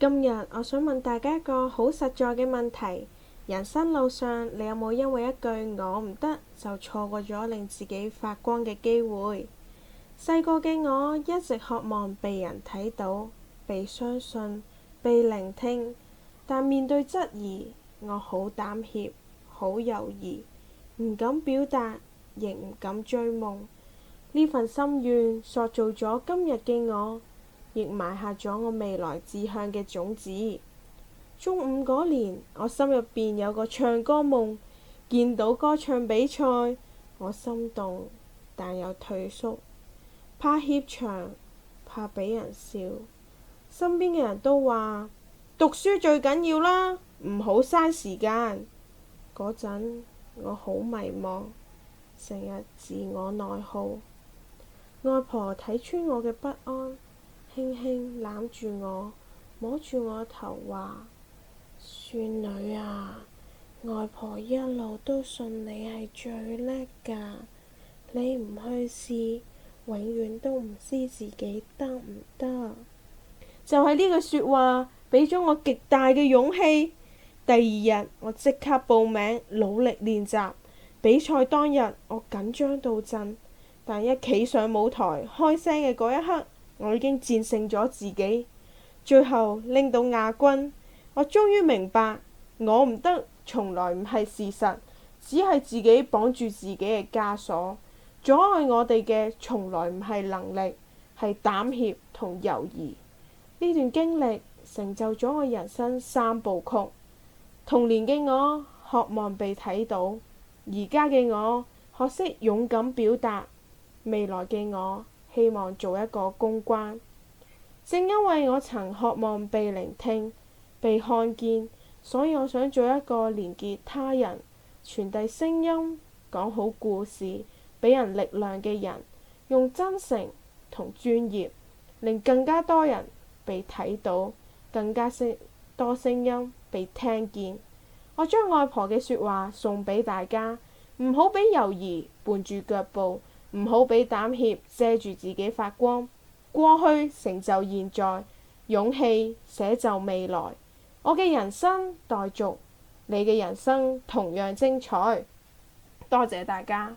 今日我想問大家一個好實在嘅問題：人生路上，你有冇因為一句我唔得，就錯過咗令自己發光嘅機會？細個嘅我一直渴望被人睇到、被相信、被聆聽，但面對質疑，我好膽怯、好猶豫，唔敢表達，亦唔敢追夢。呢份心願塑造咗今日嘅我，亦埋下咗我未來志向嘅種子。中五嗰年，我心入邊有個唱歌夢，見到歌唱比賽，我心動，但又退縮，怕怯場，怕俾人笑。身邊嘅人都話讀書最緊要啦，唔好嘥時間。嗰陣我好迷茫，成日自我內耗。外婆睇穿我嘅不安，輕輕攬住我，摸住我頭話：孫女啊，外婆一路都信你係最叻㗎，你唔去試，永遠都唔知自己得唔得。就係呢句説話，俾咗我極大嘅勇氣。第二日，我即刻報名，努力練習。比賽當日，我緊張到震，但一企上舞台開聲嘅嗰一刻，我已經戰勝咗自己。最後拎到亞軍，我終於明白，我唔得從來唔係事實，只係自己綁住自己嘅枷鎖。阻礙我哋嘅從來唔係能力，係膽怯同猶豫。呢段經歷成就咗我人生三部曲。童年嘅我渴望被睇到，而家嘅我學識勇敢表達，未來嘅我希望做一個公關。正因為我曾渴望被聆聽、被看見，所以我想做一個連結他人、傳遞聲音、講好故事、俾人力量嘅人，用真誠同專業，令更加多人被睇到，更加多聲音被聽見。我將外婆嘅説話送俾大家，唔好俾猶豫絆住腳步，唔好俾膽怯遮住自己發光。過去成就現在，勇氣寫就未來。我嘅人生待續，你嘅人生同樣精彩。多謝大家。